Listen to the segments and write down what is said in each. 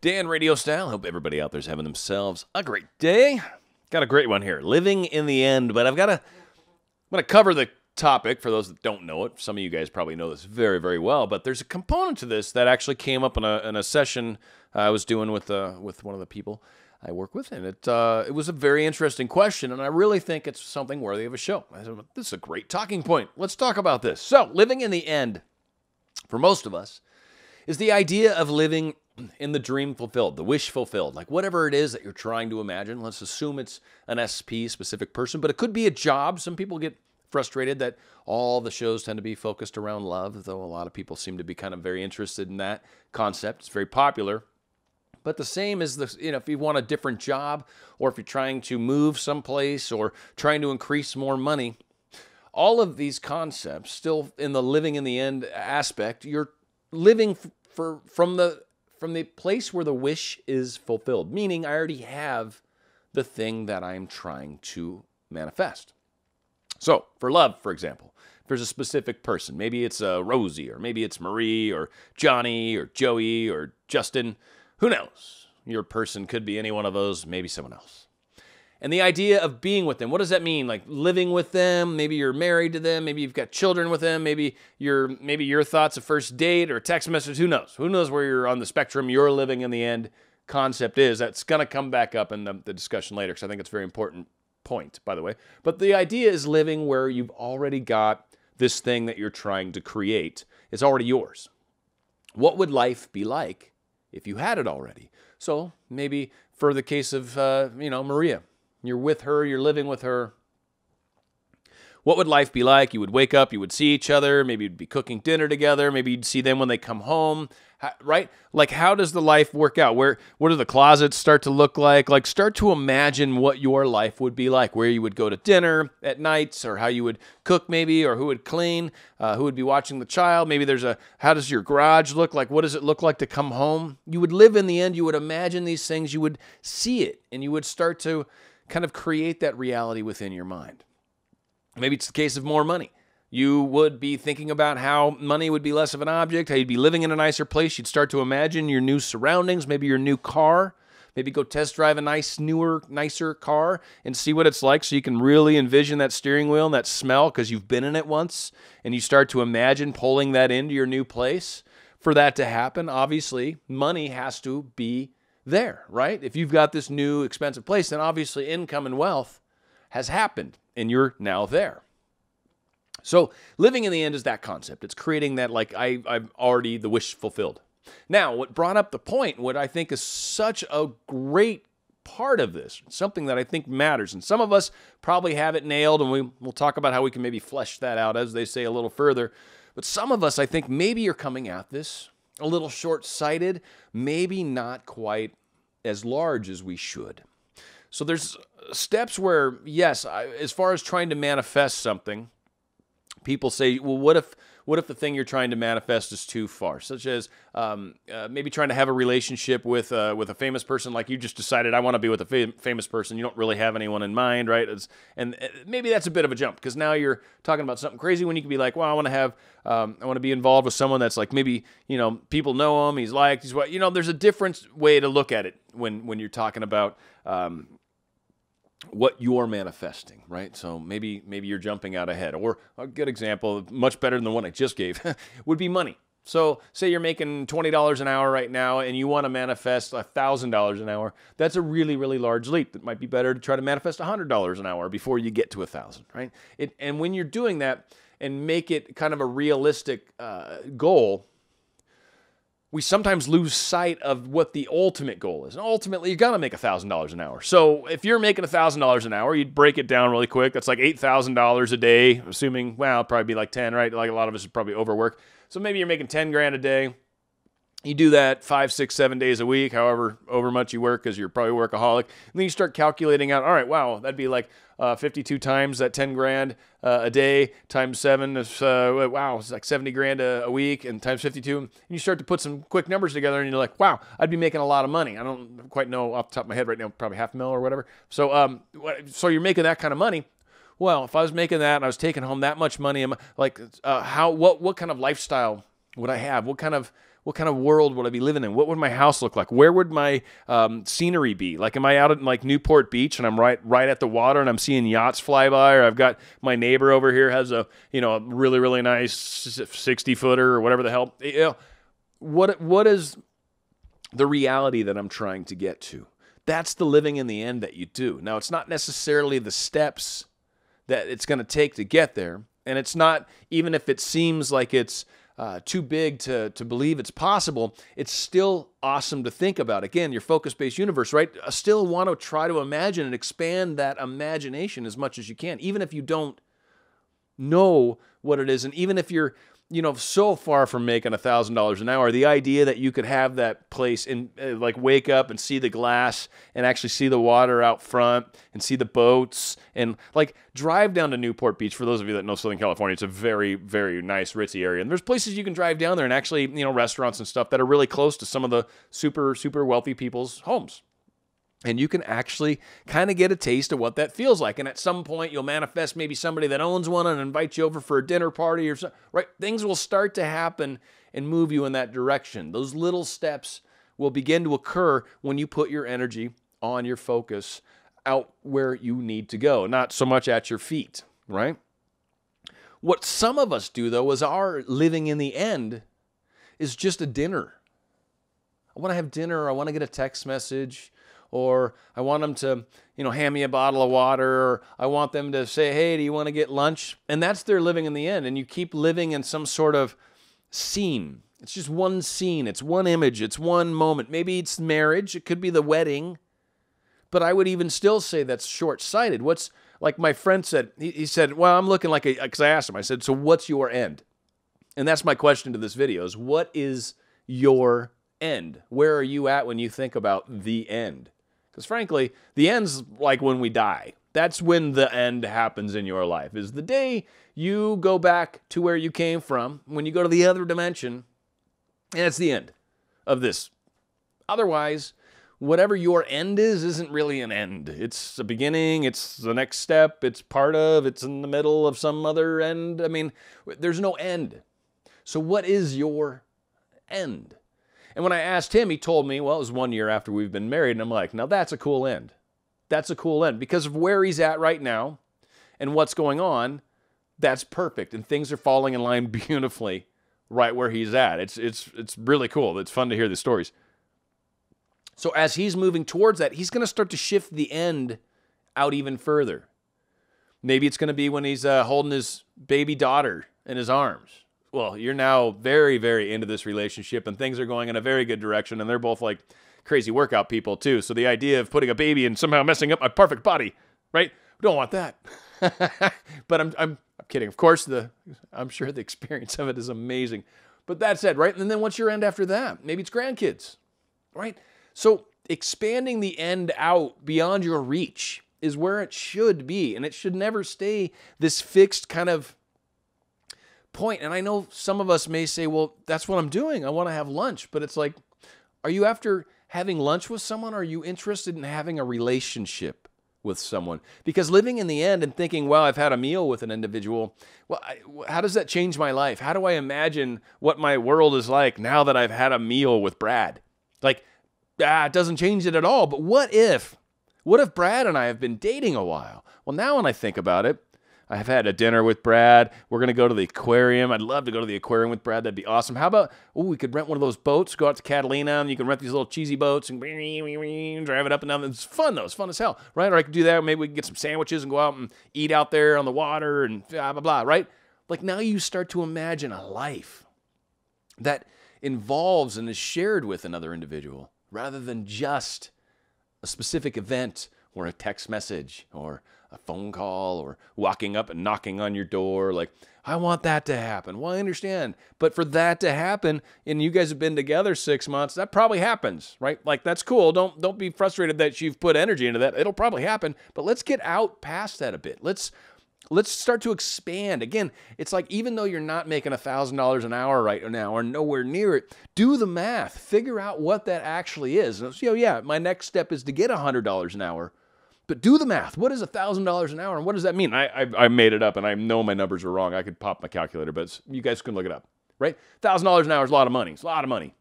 Dan RadioStyle. Hope everybody out there's having themselves a great day. Got a great one here. Living in the end, but I'm going to cover the topic for those that don't know it. Some of you guys probably know this very, very well, but there's a component to this that actually came up in a session I was doing with one of the people I work with, and it was a very interesting question, and I really think it's something worthy of a show. I said, this is a great talking point. Let's talk about this. So, living in the end, for most of us, is the idea of living in the dream fulfilled, the wish fulfilled, like whatever it is that you're trying to imagine. Let's assume it's an SP, specific person, but it could be a job. Some people get frustrated that all the shows tend to be focused around love, though a lot of people seem to be kind of very interested in that concept. It's very popular. But the same as if you want a different job, or if you're trying to move someplace, or trying to increase more money, all of these concepts still in the living in the end aspect, you're living from the place where the wish is fulfilled, meaning I already have the thing that I'm trying to manifest. So, for love, for example, if there's a specific person, maybe it's Rosie, or maybe it's Marie, or Johnny, or Joey, or Justin, who knows? Your person could be any one of those, maybe someone else. And the idea of being with them, what does that mean? Like living with them, maybe you're married to them, maybe you've got children with them, maybe your thoughts a first date or a text message, who knows? Who knows where you're on the spectrum you're living in the end concept is. That's going to come back up in the discussion later, because I think it's a very important point, by the way. But the idea is living where you've already got this thing that you're trying to create. It's already yours. What would life be like if you had it already? So maybe for the case of, Maria, you're with her, you're living with her. What would life be like? You would wake up, you would see each other, maybe you'd be cooking dinner together, maybe you'd see them when they come home, right? Like, how does the life work out? What do the closets start to look like? Like, start to imagine what your life would be like, where you would go to dinner at nights, or how you would cook maybe, or who would clean, who would be watching the child. Maybe how does your garage look like? What does it look like to come home? You would live in the end, you would imagine these things, you would see it, and you would start to kind of create that reality within your mind. Maybe it's the case of more money. You would be thinking about how money would be less of an object, how you'd be living in a nicer place. You'd start to imagine your new surroundings, maybe your new car. Maybe go test drive a nicer car and see what it's like, so you can really envision that steering wheel and that smell because you've been in it once, and you start to imagine pulling that into your new place. For that to happen, obviously, money has to be there, right? If you've got this new expensive place, then obviously income and wealth has happened, and you're now there. So living in the end is that concept. It's creating that, like, I've already the wish fulfilled. Now, what brought up the point, what I think is such a great part of this, something that I think matters, and some of us probably have it nailed, and we'll talk about how we can maybe flesh that out, as they say, a little further. But some of us, I think maybe you're coming at this a little short-sighted, maybe not quite as large as we should. So there's steps where, yes, as far as trying to manifest something, people say, well, what if the thing you're trying to manifest is too far? Such as maybe trying to have a relationship with a famous person, like you just decided, I want to be with a famous person. You don't really have anyone in mind, right? And maybe that's a bit of a jump, because now you're talking about something crazy when you can be like, well, I want to be involved with someone that's like, maybe, people know him, he's liked, he's what, there's a different way to look at it when you're talking about what you're manifesting, right? So maybe you're jumping out ahead. Or a good example, much better than the one I just gave, would be money. So say you're making $20 an hour right now, and you want to manifest $1,000 an hour. That's a really, really large leap. It might be better to try to manifest $100 an hour before you get to 1,000, right? And when you're doing that and make it kind of a realistic goal, we sometimes lose sight of what the ultimate goal is. And ultimately, you got to make $1,000 an hour. So if you're making $1,000 an hour, you'd break it down really quick. That's like $8,000 a day, assuming, it'd probably be like 10, right? Like a lot of us would probably overwork. So maybe you're making 10 grand a day. You do that 5, 6, 7 days a week, however much you work, because you're probably a workaholic. And then you start calculating out, all right, wow, that'd be like 52 times that 10 grand a day times 7 is, it's like 70 grand a week, and times 52. And you start to put some quick numbers together, and you're like, wow, I'd be making a lot of money. I don't quite know off the top of my head right now, probably $500,000 or whatever. So you're making that kind of money. Well, if I was making that and I was taking home that much money, like, what kind of lifestyle would I have? What kind of what kind of world would I be living in? What would my house look like? Where would my scenery be? Like, am I out at like Newport Beach and I'm right at the water and I'm seeing yachts fly by, or I've got my neighbor over here has a a really, really nice 60-footer or whatever the hell. What is the reality that I'm trying to get to? That's the living in the end that you do. Now, it's not necessarily the steps that it's going to take to get there, and it's not, even if it seems like it's too big to believe it's possible, it's still awesome to think about. Again, your focus-based universe, right? I still want to try to imagine and expand that imagination as much as you can, even if you don't know what it is, and even if you're so far from making $1,000 an hour, the idea that you could have that place and like wake up and see the glass and actually see the water out front and see the boats and like drive down to Newport Beach. For those of you that know Southern California, it's a very, very nice, ritzy area. And there's places you can drive down there and actually, restaurants and stuff that are really close to some of the super, super wealthy people's homes. And you can actually kind of get a taste of what that feels like. And at some point, you'll manifest maybe somebody that owns one and invite you over for a dinner party or something, right? Things will start to happen and move you in that direction. Those little steps will begin to occur when you put your energy on your focus out where you need to go, not so much at your feet, right? What some of us do, though, is our living in the end is just a dinner. I want to have dinner. I want to get a text message. Or I want them to, hand me a bottle of water, or I want them to say, hey, do you want to get lunch? And that's their living in the end. And you keep living in some sort of scene. It's just one scene. It's one image. It's one moment. Maybe it's marriage. It could be the wedding. But I would even still say that's short-sighted. What's, like my friend said, he said, well, I'm looking like because I asked him, I said, so what's your end? And that's my question to this video is, what is your end? Where are you at when you think about the end? Because frankly, the end's like when we die. That's when the end happens in your life, is the day you go back to where you came from, when you go to the other dimension, and it's the end of this. Otherwise, whatever your end is, isn't really an end. It's a beginning, it's the next step, it's part of, it's in the middle of some other end. I mean, there's no end. So what is your end? And when I asked him, he told me, well, it was 1 year after we've been married. And I'm like, now that's a cool end. That's a cool end. Because of where he's at right now and what's going on, that's perfect. And things are falling in line beautifully right where he's at. It's really cool. It's fun to hear the stories. So as he's moving towards that, he's going to start to shift the end out even further. Maybe it's going to be when he's holding his baby daughter in his arms. Well, you're now very, very into this relationship and things are going in a very good direction, and they're both like crazy workout people too. So the idea of putting a baby and somehow messing up my perfect body, right? We don't want that. But I'm kidding. Of course, I'm sure the experience of it is amazing. But that said, right? And then what's your end after that? Maybe it's grandkids, right? So expanding the end out beyond your reach is where it should be, and it should never stay this fixed kind of point. And I know some of us may say, well, that's what I'm doing. I want to have lunch. But it's like, are you after having lunch with someone? Or are you interested in having a relationship with someone? Because living in the end and thinking, well, I've had a meal with an individual, well, how does that change my life? How do I imagine what my world is like now that I've had a meal with Brad? Like, it doesn't change it at all. But what if Brad and I have been dating a while? Well, now when I think about it, I've had a dinner with Brad. We're going to go to the aquarium. I'd love to go to the aquarium with Brad. That'd be awesome. How about, we could rent one of those boats, go out to Catalina, and you can rent these little cheesy boats and drive it up and down. It's fun, though. It's fun as hell, right? Or I could do that. Maybe we can get some sandwiches and go out and eat out there on the water and blah, blah, blah, right? Like now you start to imagine a life that involves and is shared with another individual rather than just a specific event or a text message or a phone call or walking up and knocking on your door. Like, I want that to happen. Well, I understand. But for that to happen, and you guys have been together 6 months, that probably happens, right? Like, that's cool. Don't be frustrated that you've put energy into that. It'll probably happen. But let's get out past that a bit. Let's start to expand. Again, it's like even though you're not making $1,000 an hour right now or nowhere near it, do the math. Figure out what that actually is. And so, yeah, my next step is to get $100 an hour. But do the math. What is $1,000 an hour, and what does that mean? I made it up, and I know my numbers are wrong. I could pop my calculator, but you guys can look it up, right? $1,000 an hour is a lot of money. It's a lot of money.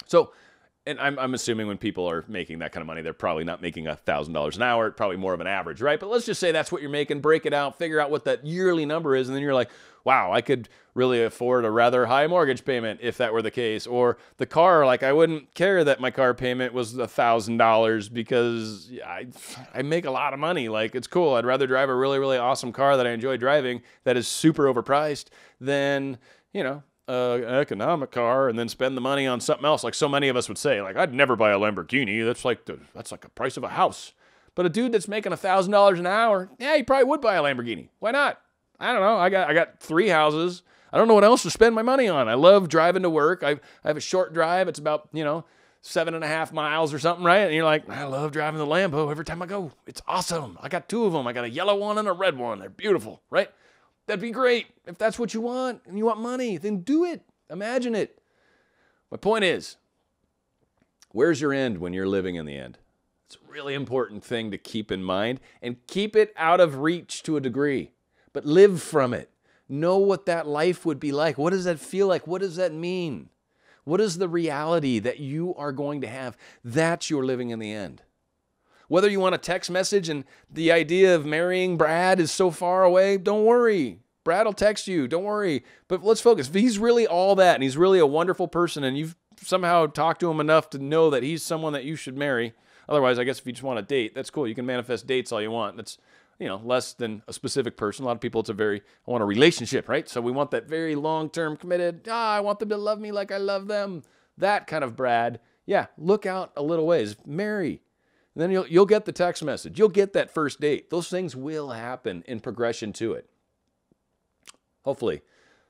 So, and I'm assuming when people are making that kind of money, they're probably not making $1,000 an hour, probably more of an average, right? But let's just say that's what you're making, break it out, figure out what that yearly number is, and then you're like, wow, I could really afford a rather high mortgage payment if that were the case. Or the car, like I wouldn't care that my car payment was $1,000 because I make a lot of money. Like it's cool. I'd rather drive a really, really awesome car that I enjoy driving that is super overpriced than, you know, an economic car and then spend the money on something else. Like so many of us would say, like, I'd never buy a Lamborghini. That's like a price of a house. But a dude that's making $1,000 an hour, yeah, he probably would buy a Lamborghini. Why not? I don't know. I got 3 houses. I don't know what else to spend my money on. I love driving to work. I have a short drive. It's about, 7.5 miles or something, right? And you're like, I love driving the Lambo every time I go. It's awesome. I got 2 of them. I got a yellow one and a red one. They're beautiful, right? That'd be great. If that's what you want and you want money, then do it. Imagine it. My point is, where's your end when you're living in the end? It's a really important thing to keep in mind and keep it out of reach to a degree, but live from it. Know what that life would be like. What does that feel like? What does that mean? What is the reality that you are going to have? That's your living in the end. Whether you want a text message and the idea of marrying Brad is so far away, don't worry. Brad will text you. Don't worry. But let's focus. If he's really all that and he's really a wonderful person and you've somehow talked to him enough to know that he's someone that you should marry. Otherwise, I guess if you just want a date, that's cool. You can manifest dates all you want. That's, less than a specific person. A lot of people, I want a relationship, right? So we want that very long-term committed, I want them to love me like I love them. That kind of Brad. Yeah, look out a little ways. Marry. Then you'll get the text message. You'll get that first date. Those things will happen in progression to it. Hopefully,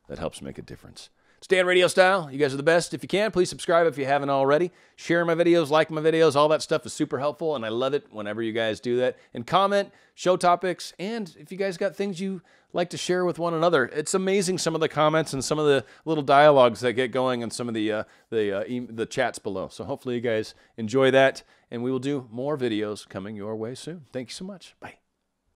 that helps make a difference. Stay on RadioStyle. You guys are the best. If you can, please subscribe if you haven't already. Share my videos, like my videos. All that stuff is super helpful, and I love it whenever you guys do that. And comment, show topics, and if you guys got things you like to share with one another. It's amazing some of the comments and some of the little dialogues that get going in some of the chats below. So hopefully you guys enjoy that, and we will do more videos coming your way soon. Thank you so much. Bye.